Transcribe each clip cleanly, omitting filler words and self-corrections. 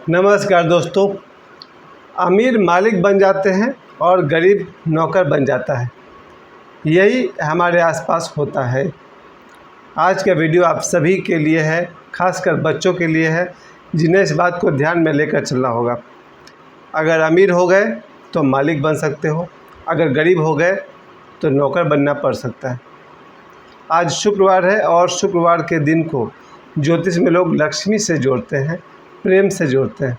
नमस्कार दोस्तों। अमीर मालिक बन जाते हैं और गरीब नौकर बन जाता है। यही हमारे आसपास होता है। आज का वीडियो आप सभी के लिए है, खासकर बच्चों के लिए है जिन्हें इस बात को ध्यान में लेकर चलना होगा। अगर अमीर हो गए तो मालिक बन सकते हो, अगर गरीब हो गए तो नौकर बनना पड़ सकता है। आज शुक्रवार है और शुक्रवार के दिन को ज्योतिष में लोग लक्ष्मी से जोड़ते हैं, प्रेम से जोड़ते हैं।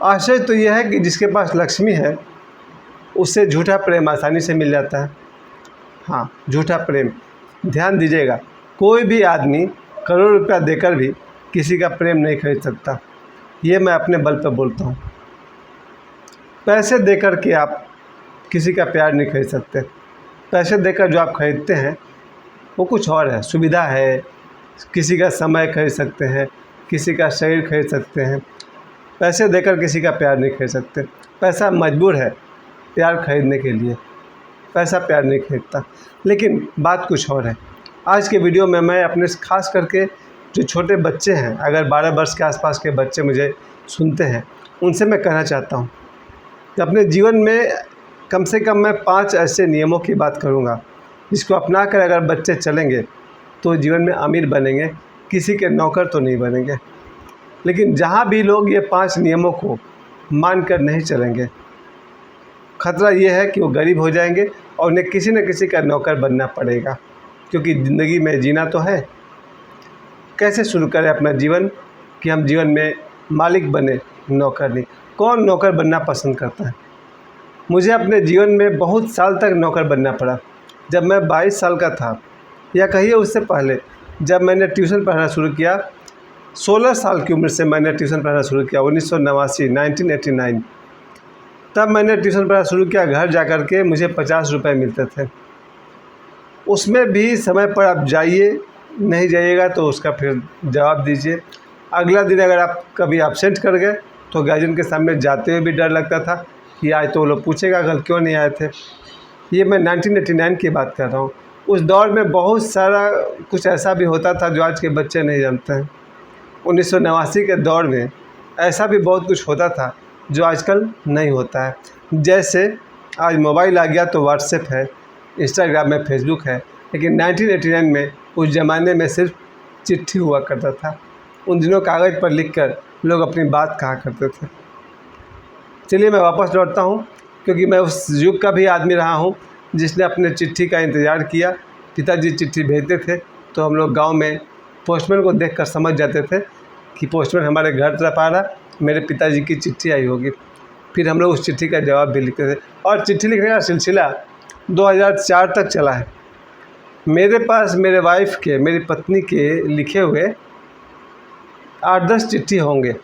आश्चर्य तो यह है कि जिसके पास लक्ष्मी है उससे झूठा प्रेम आसानी से मिल जाता है। हाँ, झूठा प्रेम। ध्यान दीजिएगा, कोई भी आदमी करोड़ रुपया देकर भी किसी का प्रेम नहीं खरीद सकता। ये मैं अपने बल पर बोलता हूँ। पैसे देकर के आप किसी का प्यार नहीं खरीद सकते। पैसे देकर जो आप खरीदते हैं वो कुछ और है, सुविधा है। किसी का समय खरीद सकते हैं, किसी का शरीर खरीद सकते हैं। पैसे देकर किसी का प्यार नहीं खरीद सकते। पैसा मजबूर है प्यार खरीदने के लिए, पैसा प्यार नहीं खरीदता। लेकिन बात कुछ और है। आज के वीडियो में मैं अपने खास करके जो छोटे बच्चे हैं, अगर 12 वर्ष के आसपास के बच्चे मुझे सुनते हैं, उनसे मैं कहना चाहता हूँ कि अपने जीवन में कम से कम मैं 5 ऐसे नियमों की बात करूँगा जिसको अपना कर अगर बच्चे चलेंगे तो जीवन में अमीर बनेंगे, किसी के नौकर तो नहीं बनेंगे। लेकिन जहाँ भी लोग ये 5 नियमों को मान कर नहीं चलेंगे, खतरा ये है कि वो गरीब हो जाएंगे और उन्हें किसी न किसी का नौकर बनना पड़ेगा, क्योंकि ज़िंदगी में जीना तो है। कैसे शुरू करें अपना जीवन कि हम जीवन में मालिक बने, नौकर नहीं। कौन नौकर बनना पसंद करता है? मुझे अपने जीवन में बहुत साल तक नौकर बनना पड़ा। जब मैं 22 साल का था, या कहिए उससे पहले, जब मैंने ट्यूशन पढ़ाना शुरू किया, 16 साल की उम्र से मैंने ट्यूशन पढ़ाना शुरू किया, 1989 तब मैंने ट्यूशन पढ़ाना शुरू किया। घर जा कर के मुझे 50 रुपये मिलते थे। उसमें भी समय पर आप जाइए, नहीं जाइएगा तो उसका फिर जवाब दीजिए। अगला दिन अगर आप कभी एब्सेंट कर गए तो गार्जियन के सामने जाते हुए भी डर लगता था कि आज तो वो लोग पूछेगा कल क्यों नहीं आए थे। ये मैं 1989 की बात कर रहा हूँ। उस दौर में बहुत सारा कुछ ऐसा भी होता था जो आज के बच्चे नहीं जानते हैं। 1989 के दौर में ऐसा भी बहुत कुछ होता था जो आजकल नहीं होता है। जैसे आज मोबाइल आ गया तो व्हाट्सएप है, इंस्टाग्राम है, फेसबुक है। लेकिन 1989 में उस ज़माने में सिर्फ चिट्ठी हुआ करता था। उन दिनों कागज़ पर लिखकर लोग अपनी बात कहा करते थे। चलिए मैं वापस लौटता हूँ, क्योंकि मैं उस युग का भी आदमी रहा हूँ जिसने अपने चिट्ठी का इंतज़ार किया। पिताजी चिट्ठी भेजते थे तो हम लोग गांव में पोस्टमैन को देखकर समझ जाते थे कि पोस्टमैन हमारे घर तरफ आ रहा, मेरे पिताजी की चिट्ठी आई होगी। फिर हम लोग उस चिट्ठी का जवाब भी लिखते थे और चिट्ठी लिखने का सिलसिला 2004 तक चला है। मेरे पास मेरे वाइफ के, मेरी पत्नी के लिखे हुए 8-10 चिट्ठी होंगे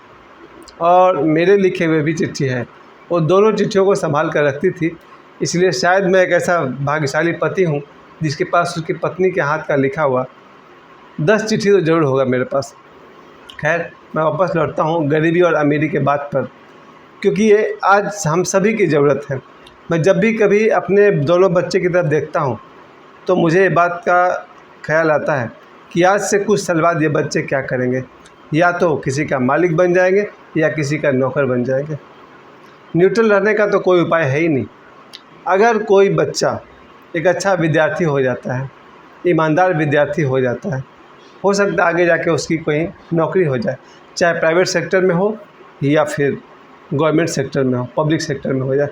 और मेरे लिखे हुए भी चिट्ठी है। वो दोनों चिट्ठियों को संभाल कर रखती थी। इसलिए शायद मैं एक ऐसा भाग्यशाली पति हूँ जिसके पास उसकी पत्नी के हाथ का लिखा हुआ 10 चिट्ठी तो ज़रूर होगा मेरे पास। खैर, मैं वापस लौटता हूँ गरीबी और अमीरी के बात पर, क्योंकि ये आज हम सभी की ज़रूरत है। मैं जब भी कभी अपने दोनों बच्चे की तरफ देखता हूँ तो मुझे ये बात का ख्याल आता है कि आज से कुछ साल बाद ये बच्चे क्या करेंगे। या तो किसी का मालिक बन जाएंगे या किसी का नौकर बन जाएंगे। न्यूट्रल रहने का तो कोई उपाय है ही नहीं। अगर कोई बच्चा एक अच्छा विद्यार्थी हो जाता है, ईमानदार विद्यार्थी हो जाता है, हो सकता है आगे जाके उसकी कोई नौकरी हो जाए, चाहे प्राइवेट सेक्टर में हो या फिर गवर्नमेंट सेक्टर में हो, पब्लिक सेक्टर में हो जाए।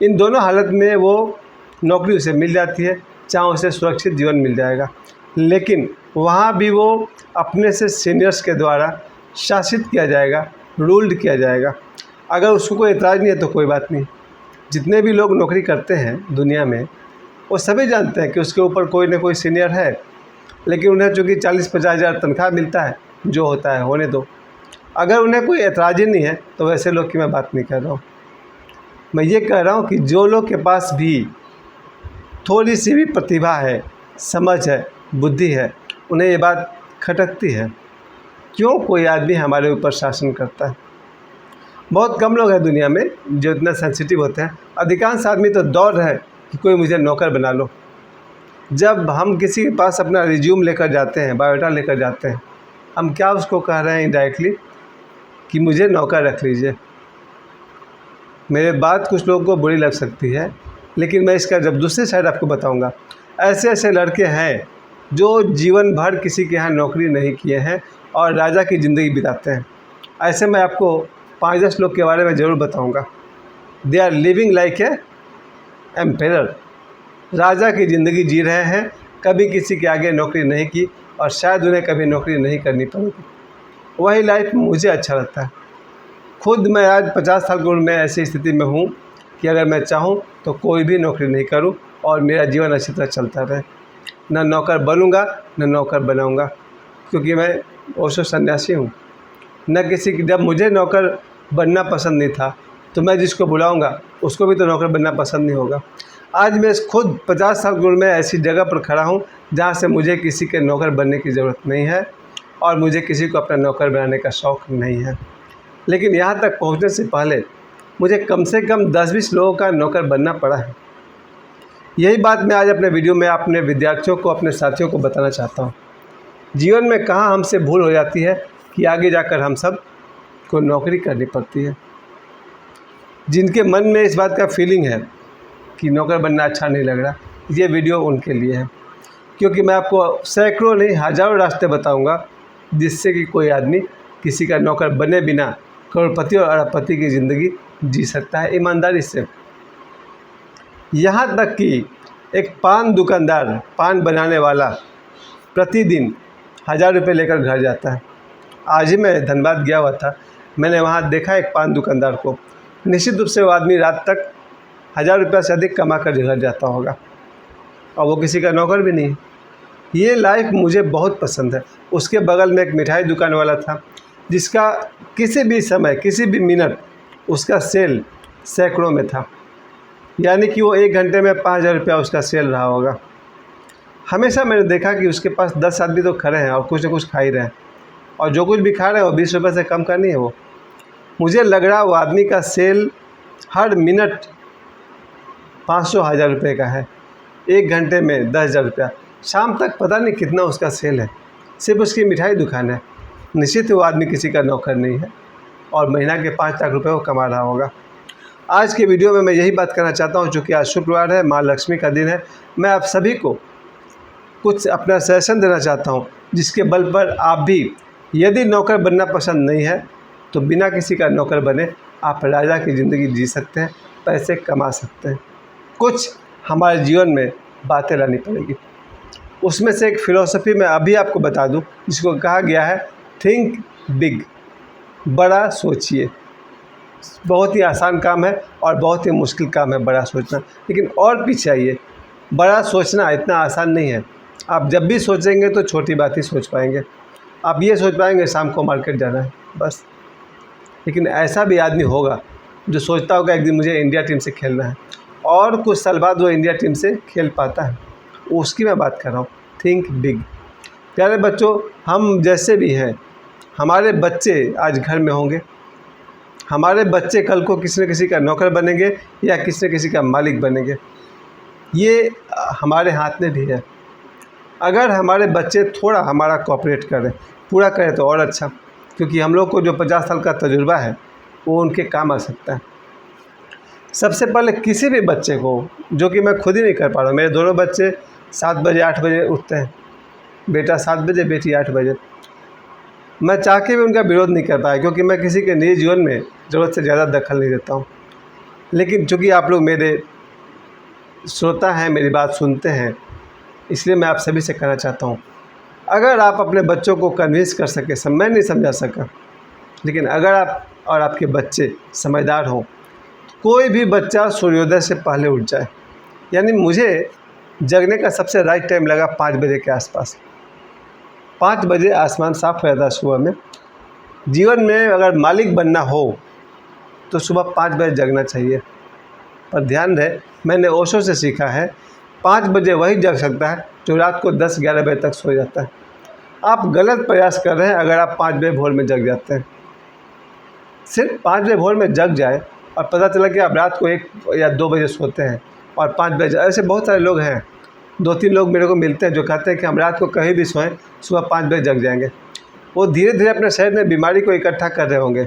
इन दोनों हालत में वो नौकरी उसे मिल जाती है, चाहे उसे सुरक्षित जीवन मिल जाएगा। लेकिन वहाँ भी वो अपने से सीनियर्स के द्वारा शासित किया जाएगा, रूल्ड किया जाएगा। अगर उसको कोई एतराज़ नहीं है तो कोई बात नहीं। जितने भी लोग नौकरी करते हैं दुनिया में, वो सभी जानते हैं कि उसके ऊपर कोई ना कोई सीनियर है। लेकिन उन्हें चूँकि 40-50 हज़ार तनख्वाह मिलता है, जो होता है होने दो। अगर उन्हें कोई एतराज़ ही नहीं है तो वैसे लोग की मैं बात नहीं कर रहा हूँ। मैं ये कह रहा हूँ कि जो लोग के पास भी थोड़ी सी भी प्रतिभा है, समझ है, बुद्धि है, उन्हें ये बात खटकती है, क्यों कोई आदमी हमारे ऊपर शासन करता है। बहुत कम लोग हैं दुनिया में जो इतना सेंसिटिव होते हैं। अधिकांश आदमी तो दौड़ रहे हैं कि कोई मुझे नौकर बना लो। जब हम किसी के पास अपना रिज्यूम लेकर जाते हैं, बायोडाटा लेकर जाते हैं, हम क्या उसको कह रहे हैं इनडायरेक्टली कि मुझे नौकर रख लीजिए। मेरे बात कुछ लोगों को बुरी लग सकती है, लेकिन मैं इसका जब दूसरी साइड आपको बताऊंगा। ऐसे ऐसे लड़के हैं जो जीवन भर किसी के यहाँ नौकरी नहीं किए हैं और राजा की ज़िंदगी बिताते हैं। ऐसे मैं आपको 5-10 लोग के बारे में ज़रूर बताऊंगा। They are living like a emperor, राजा की ज़िंदगी जी रहे हैं, कभी किसी के आगे नौकरी नहीं की और शायद उन्हें कभी नौकरी नहीं करनी पड़ेगी। वही लाइफ मुझे अच्छा लगता है। खुद मैं आज 50 साल की उम्र में ऐसी स्थिति में हूँ कि अगर मैं चाहूँ तो कोई भी नौकरी नहीं करूँ और मेरा जीवन अच्छी तरह चलता रहे। न नौकर बनूँगा न नौकर बनाऊँगा, क्योंकि मैं ओशो सन्यासी हूँ। न किसी की, जब मुझे नौकर बनना पसंद नहीं था तो मैं जिसको बुलाऊँगा उसको भी तो नौकर बनना पसंद नहीं होगा। आज मैं खुद 50 साल की उम्र में ऐसी जगह पर खड़ा हूँ जहाँ से मुझे किसी के नौकर बनने की ज़रूरत नहीं है और मुझे किसी को अपना नौकर बनाने का शौक़ नहीं है। लेकिन यहाँ तक पहुँचने से पहले मुझे कम से कम 10-20 लोगों का नौकर बनना पड़ा है। यही बात मैं आज अपने वीडियो में अपने विद्यार्थियों को, अपने साथियों को बताना चाहता हूँ। जीवन में कहाँ हमसे भूल हो जाती है कि आगे जाकर हम सब को नौकरी करनी पड़ती है। जिनके मन में इस बात का फीलिंग है कि नौकर बनना अच्छा नहीं लग रहा, ये वीडियो उनके लिए है, क्योंकि मैं आपको सैकड़ों नहीं हज़ारों रास्ते बताऊंगा जिससे कि कोई आदमी किसी का नौकर बने बिना करोड़पति और अरबपति की ज़िंदगी जी सकता है ईमानदारी से। यहाँ तक कि एक पान दुकानदार, पान बनाने वाला प्रतिदिन 1000 रुपये लेकर घर जाता है। आज ही मैं धनबाद गया हुआ था, मैंने वहाँ देखा एक पान दुकानदार को। निश्चित रूप से वो आदमी रात तक 1000 रुपये से अधिक कमा कर घर जाता होगा और वो किसी का नौकर भी नहीं है। ये लाइफ मुझे बहुत पसंद है। उसके बगल में एक मिठाई दुकान वाला था जिसका किसी भी समय, किसी भी मिनट उसका सेल सैकड़ों में था, यानी कि वो 1 घंटे में 5000 रुपया उसका सेल रहा होगा। हमेशा मैंने देखा कि उसके पास 10 आदमी तो खड़े हैं और कुछ न कुछ खा ही रहे हैं, और जो कुछ भी खा रहे हैं वो 20 रुपये से कम का नहीं है। वो मुझे लग रहा वो आदमी का सेल हर मिनट 500-1000 रुपये का है। 1 घंटे में 10,000 रुपया, शाम तक पता नहीं कितना उसका सेल है। सिर्फ उसकी मिठाई दुकान है। निश्चित वो आदमी किसी का नौकर नहीं है और महीना के 5 लाख रुपये वो कमा रहा होगा। आज के वीडियो में मैं यही बात करना चाहता हूँ, चूँकि आज शुक्रवार है, माँ लक्ष्मी का दिन है। मैं आप सभी को कुछ अपना सजेशन देना चाहता हूँ जिसके बल पर आप भी, यदि नौकर बनना पसंद नहीं है तो बिना किसी का नौकर बने आप राजा की ज़िंदगी जी सकते हैं, पैसे कमा सकते हैं। कुछ हमारे जीवन में बातें लानी पड़ेगी। उसमें से एक फ़िलॉसफी मैं अभी आपको बता दूं जिसको कहा गया है थिंक बिग, बड़ा सोचिए। बहुत ही आसान काम है और बहुत ही मुश्किल काम है बड़ा सोचना, लेकिन और पीछे आइए, बड़ा सोचना इतना आसान नहीं है। आप जब भी सोचेंगे तो छोटी बात ही सोच पाएंगे। आप ये सोच पाएंगे शाम को मार्केट जाना है बस, लेकिन ऐसा भी आदमी होगा जो सोचता होगा एक दिन मुझे इंडिया टीम से खेलना है और कुछ साल बाद वो इंडिया टीम से खेल पाता है। उसकी मैं बात कर रहा हूँ। Think big. प्यारे बच्चों, हम जैसे भी हैं, हमारे बच्चे आज घर में होंगे, हमारे बच्चे कल को किसी न किसी का नौकर बनेंगे या किसी न किसी का मालिक बनेंगे। ये हमारे हाथ में भी है। अगर हमारे बच्चे थोड़ा हमारा कोऑपरेट करें, पूरा करें तो और अच्छा, क्योंकि हम लोग को जो 50 साल का तजुर्बा है वो उनके काम आ सकता है। सबसे पहले किसी भी बच्चे को, जो कि मैं खुद ही नहीं कर पा रहा हूँ, मेरे दोनों बच्चे 7 बजे 8 बजे उठते हैं, बेटा 7 बजे, बेटी 8 बजे। मैं चाह के भी उनका विरोध नहीं कर पाया, क्योंकि मैं किसी के निजी जीवन में ज़रूरत से ज़्यादा दखल नहीं देता हूँ। लेकिन चूँकि आप लोग मेरे श्रोता हैं, मेरी बात सुनते हैं, इसलिए मैं आप सभी से कहना चाहता हूँ, अगर आप अपने बच्चों को कन्विंस कर सके, मैं नहीं समझा सका, लेकिन अगर आप और आपके बच्चे समझदार हों, कोई भी बच्चा सूर्योदय से पहले उठ जाए। यानी मुझे जगने का सबसे राइट टाइम लगा 5 बजे के आसपास। 5 बजे आसमान साफ हो जाता है सुबह में। जीवन में अगर मालिक बनना हो तो सुबह 5 बजे जगना चाहिए। पर ध्यान रहे, मैंने ओशो से सीखा है 5 बजे वही जग सकता है जो रात को 10-11 बजे तक सो जाता है। आप गलत प्रयास कर रहे हैं अगर आप 5 बजे भोर में जग जाते हैं। सिर्फ 5 बजे भोर में जग जाए और पता चला कि आप रात को 1 या 2 बजे सोते हैं और 5 बजे, ऐसे बहुत सारे लोग हैं, 2-3 लोग मेरे को मिलते हैं जो कहते हैं कि हम रात को कहीं भी सोएं, सुबह 5 बजे जग जाएंगे। वो धीरे धीरे अपने शरीर में बीमारी को इकट्ठा कर रहे होंगे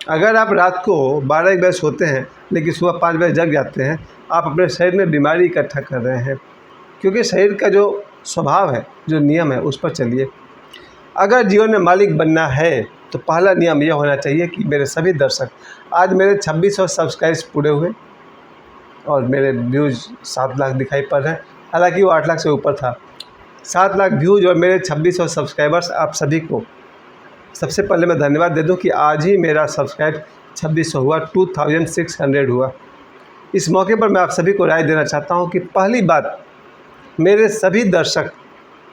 अगर आप रात को 12-1 बजे सोते हैं लेकिन सुबह 5 बजे जग जाते हैं, आप अपने शरीर में बीमारी इकट्ठा कर रहे हैं, क्योंकि शरीर का जो स्वभाव है, जो नियम है, उस पर चलिए। अगर जीवन में मालिक बनना है तो पहला नियम यह होना चाहिए कि मेरे सभी दर्शक, आज मेरे 2600 सब्सक्राइब्स पूरे हुए और मेरे व्यूज़ 7 लाख दिखाई पड़ रहे हैं, हालांकि वो 8 लाख से ऊपर था। 7 लाख व्यूज़ और मेरे 2600 सब्सक्राइबर्स, आप सभी को सबसे पहले मैं धन्यवाद दे दूं कि आज ही मेरा सब्सक्राइब 2600 हुआ, 2600 हुआ। इस मौके पर मैं आप सभी को राय देना चाहता हूं कि पहली बात, मेरे सभी दर्शक,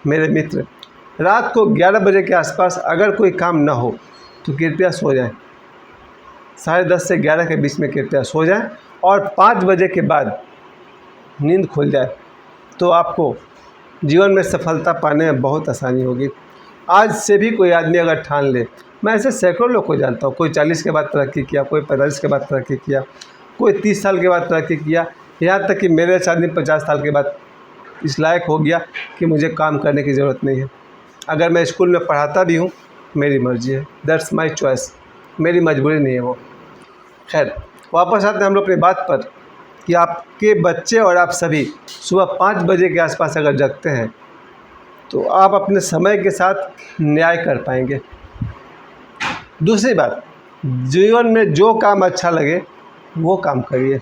मेरे मित्र, रात को 11 बजे के आसपास अगर कोई काम ना हो तो कृपया सो जाएं। 10:30 से 11 के बीच में कृपया सो जाएं और 5 बजे के बाद नींद खुल जाए तो आपको जीवन में सफलता पाने में बहुत आसानी होगी। आज से भी कोई आदमी अगर ठान ले, मैं ऐसे सैकड़ों लोग को जानता हूँ, कोई 40 के बाद तरक्की किया, कोई 45 के बाद तरक्की किया, कोई 30 साल के बाद तरक्की किया, यहाँ तक कि मेरे आदमी 50 साल के बाद इस लायक हो गया कि मुझे काम करने की ज़रूरत नहीं है। अगर मैं स्कूल में पढ़ाता भी हूँ, मेरी मर्ज़ी है, दैट्स माई चॉइस, मेरी मजबूरी नहीं है वो। खैर, वापस आते हैं हम लोग अपनी बात पर कि आपके बच्चे और आप सभी सुबह 5 बजे के आसपास अगर जगते हैं तो आप अपने समय के साथ न्याय कर पाएंगे। दूसरी बात, जीवन में जो काम अच्छा लगे वो काम करिए।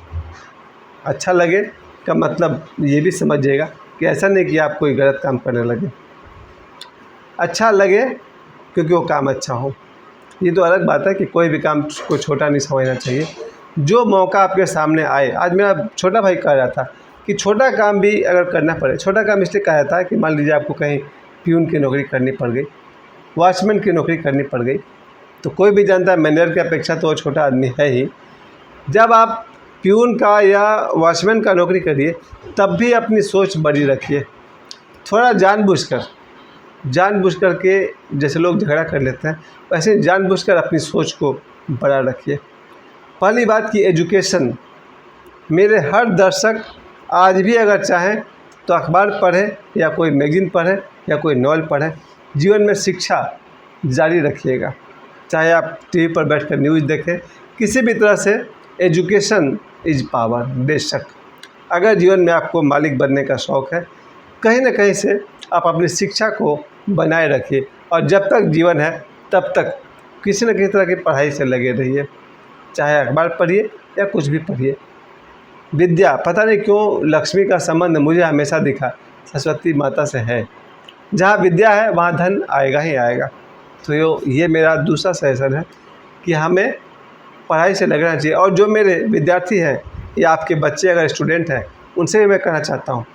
अच्छा लगे का मतलब ये भी समझिएगा कि ऐसा नहीं कि आप कोई गलत काम करने लगे। अच्छा लगे क्योंकि वो काम अच्छा हो। ये तो अलग बात है कि कोई भी काम को छोटा नहीं समझना चाहिए। जो मौका आपके सामने आए, आज मेरा छोटा भाई कह रहा था कि छोटा काम भी अगर करना पड़े, छोटा काम इसलिए कहा जाता है कि मान लीजिए आपको कहीं प्यून की नौकरी करनी पड़ गई, वॉचमैन की नौकरी करनी पड़ गई, तो कोई भी जानता है मैनेजर की अपेक्षा तो वो छोटा आदमी है ही। जब आप प्यून का या वॉचमैन का नौकरी करिए तब भी अपनी सोच बड़ी रखिए। थोड़ा जानबूझ कर के, जैसे लोग झगड़ा कर लेते हैं वैसे जानबूझकर अपनी सोच को बड़ा रखिए। पहली बात की एजुकेशन, मेरे हर दर्शक आज भी अगर चाहें तो अखबार पढ़ें या कोई मैगज़ीन पढ़ें या कोई नॉवल पढ़ें। जीवन में शिक्षा जारी रखिएगा, चाहे आप टीवी पर बैठकर न्यूज़ देखें, किसी भी तरह से एजुकेशन इज़ पावर। बेशक अगर जीवन में आपको मालिक बनने का शौक़ है, कहीं ना कहीं से आप अपनी शिक्षा को बनाए रखिए और जब तक जीवन है तब तक किसी न किसी तरह की पढ़ाई से लगे रहिए, चाहे अखबार पढ़िए या कुछ भी पढ़िए। विद्या, पता नहीं क्यों लक्ष्मी का संबंध मुझे हमेशा दिखा सरस्वती माता से है। जहाँ विद्या है वहाँ धन आएगा ही आएगा। तो ये मेरा दूसरा सजेशन है कि हमें पढ़ाई से लगना चाहिए। और जो मेरे विद्यार्थी हैं या आपके बच्चे अगर स्टूडेंट हैं, उनसे भी मैं कहना चाहता हूँ,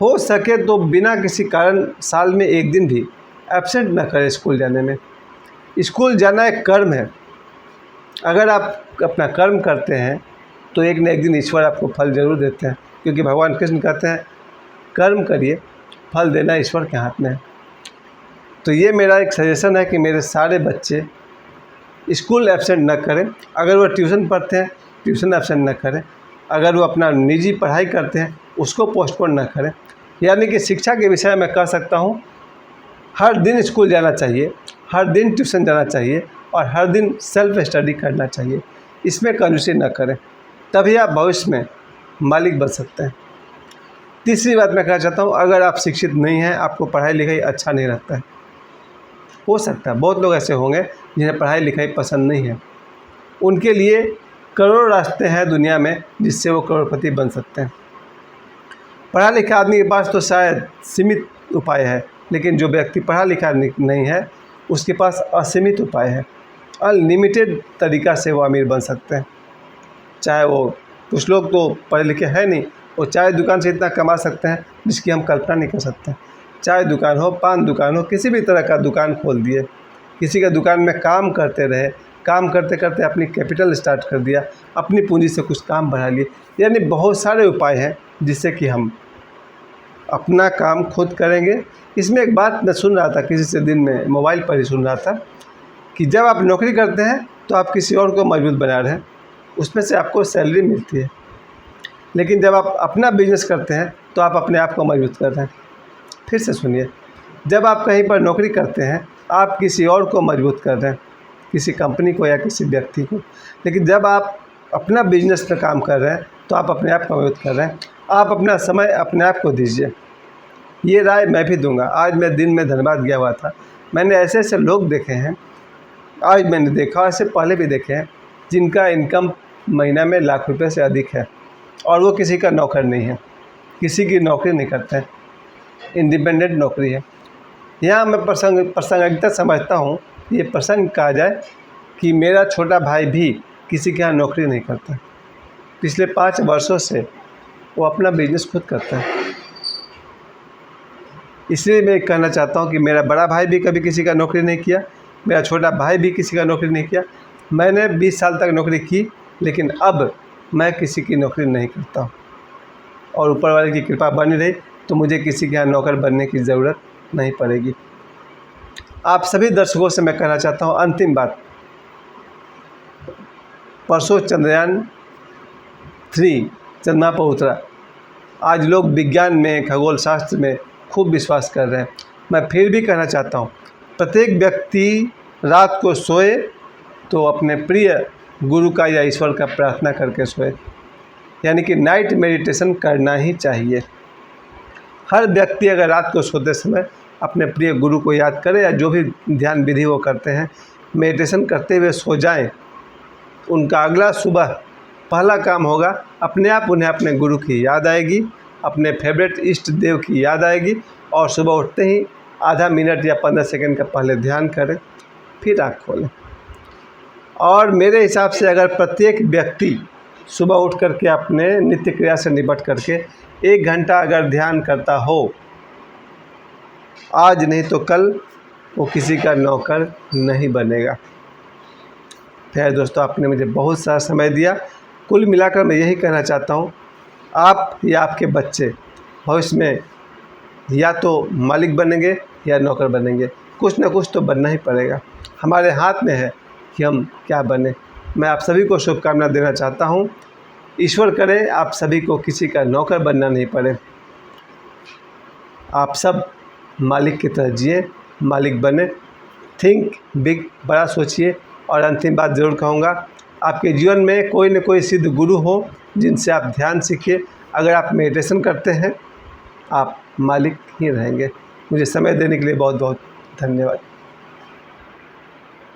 हो सके तो बिना किसी कारण साल में 1 दिन भी एब्सेंट ना करें स्कूल जाने में। स्कूल जाना एक कर्म है। अगर आप अपना कर्म करते हैं तो एक न एक दिन ईश्वर आपको फल ज़रूर देते हैं, क्योंकि भगवान कृष्ण कहते हैं कर्म करिए, फल देना ईश्वर के हाथ में है। तो ये मेरा एक सजेशन है कि मेरे सारे बच्चे स्कूल एब्सेंट न करें। अगर वो ट्यूशन पढ़ते हैं, ट्यूशन एब्सेंट न करें। अगर वो अपना निजी पढ़ाई करते हैं, उसको पोस्टपोन न करें। यानी कि शिक्षा के विषय में कह सकता हूँ, हर दिन स्कूल जाना चाहिए, हर दिन ट्यूशन जाना चाहिए और हर दिन सेल्फ स्टडी करना चाहिए। इसमें कंजूसी न करें, तभी आप भविष्य में मालिक बन सकते हैं। तीसरी बात मैं कहना चाहता हूँ, अगर आप शिक्षित नहीं हैं, आपको पढ़ाई लिखाई अच्छा नहीं लगता है, हो सकता है बहुत लोग ऐसे होंगे जिन्हें पढ़ाई लिखाई पसंद नहीं है, उनके लिए करोड़ों रास्ते हैं दुनिया में जिससे वो करोड़पति बन सकते हैं। पढ़ा लिखा आदमी के पास तो शायद सीमित उपाय है, लेकिन जो व्यक्ति पढ़ा लिखा नहीं है उसके पास असीमित उपाय है। अनलिमिटेड तरीक़ा से वो अमीर बन सकते हैं। चाहे वो, कुछ लोग तो पढ़े लिखे हैं नहीं, वो चाय दुकान से इतना कमा सकते हैं जिसकी हम कल्पना नहीं कर सकते। चाय दुकान हो, पान दुकान हो, किसी भी तरह का दुकान खोल दिए, किसी का दुकान में काम करते रहे, काम करते करते अपनी कैपिटल स्टार्ट कर दिया, अपनी पूंजी से कुछ काम बढ़ा लिए। यानी बहुत सारे उपाय हैं जिससे कि हम अपना काम खुद करेंगे। इसमें एक बात मैं सुन रहा था किसी से, दिन में मोबाइल पर ही सुन रहा था, कि जब आप नौकरी करते हैं तो आप किसी और को मजबूत बना रहे हैं, उसमें से आपको सैलरी मिलती है, लेकिन जब आप अपना बिजनेस करते हैं तो आप अपने आप को मजबूत कर रहे हैं। फिर से सुनिए, जब आप कहीं पर नौकरी करते हैं आप किसी और को मजबूत कर रहे हैं, किसी कंपनी को या किसी व्यक्ति को। लेकिन जब आप अपना बिजनेस में काम कर रहे हैं तो आप अपने आप को मदद कर रहे हैं। आप अपना समय अपने आप को दीजिए। ये राय मैं भी दूंगा। आज मैं दिन में धनबाद गया हुआ था, मैंने ऐसे ऐसे लोग देखे हैं, आज मैंने देखा, ऐसे पहले भी देखे हैं, जिनका इनकम महीना में लाख रुपए से अधिक है और वो किसी का नौकर नहीं है, किसी की नौकरी नहीं करते हैं, इंडिपेंडेंट नौकरी है। यहाँ मैं प्रासंगिकता समझता हूँ, ये प्रसंग कहा जाए कि मेरा छोटा भाई भी किसी के यहाँ नौकरी नहीं करता। पिछले 5 वर्षों से वो अपना बिजनेस खुद करता है। इसलिए मैं कहना चाहता हूँ कि मेरा बड़ा भाई भी कभी किसी का नौकरी नहीं किया, मेरा छोटा भाई भी किसी का नौकरी नहीं किया। मैंने 20 साल तक नौकरी की, लेकिन अब मैं किसी की नौकरी नहीं करता हूँ और ऊपर वाले की कृपा बनी रही तो मुझे किसी के यहाँ नौकर बनने की ज़रूरत नहीं पड़ेगी। आप सभी दर्शकों से मैं कहना चाहता हूँ अंतिम बात, परसों चंद्रयान 3 चंद्रमा पर उतरा। आज लोग विज्ञान में, खगोल शास्त्र में खूब विश्वास कर रहे हैं। मैं फिर भी कहना चाहता हूँ, प्रत्येक व्यक्ति रात को सोए तो अपने प्रिय गुरु का या ईश्वर का प्रार्थना करके सोए, यानी कि नाइट मेडिटेशन करना ही चाहिए। हर व्यक्ति अगर रात को सोते समय अपने प्रिय गुरु को याद करे या जो भी ध्यान विधि वो करते हैं, मेडिटेशन करते हुए सो जाएं, उनका अगला सुबह पहला काम होगा, अपने आप उन्हें अपने गुरु की याद आएगी, अपने फेवरेट इष्ट देव की याद आएगी और सुबह उठते ही आधा मिनट या 15 सेकंड का पहले ध्यान करें, फिर आँख खोलें। और मेरे हिसाब से अगर प्रत्येक व्यक्ति सुबह उठ करके अपने नित्य क्रिया से निपट करके 1 घंटा अगर ध्यान करता हो, आज नहीं तो कल वो किसी का नौकर नहीं बनेगा। खैर दोस्तों, आपने मुझे बहुत सारा समय दिया। कुल मिलाकर मैं यही कहना चाहता हूँ, आप या आपके बच्चे भविष्य में या तो मालिक बनेंगे या नौकर बनेंगे, कुछ ना कुछ तो बनना ही पड़ेगा। हमारे हाथ में है कि हम क्या बने। मैं आप सभी को शुभकामना देना चाहता हूँ। ईश्वर करे आप सभी को किसी का नौकर बनना नहीं पड़े। आप सब मालिक की तरह जिए, मालिक बने। थिंक बिग, बड़ा सोचिए। और अंतिम बात ज़रूर कहूँगा, आपके जीवन में कोई न कोई सिद्ध गुरु हो जिनसे आप ध्यान सीखिए। अगर आप मेडिटेशन करते हैं, आप मालिक ही रहेंगे। मुझे समय देने के लिए बहुत बहुत धन्यवाद।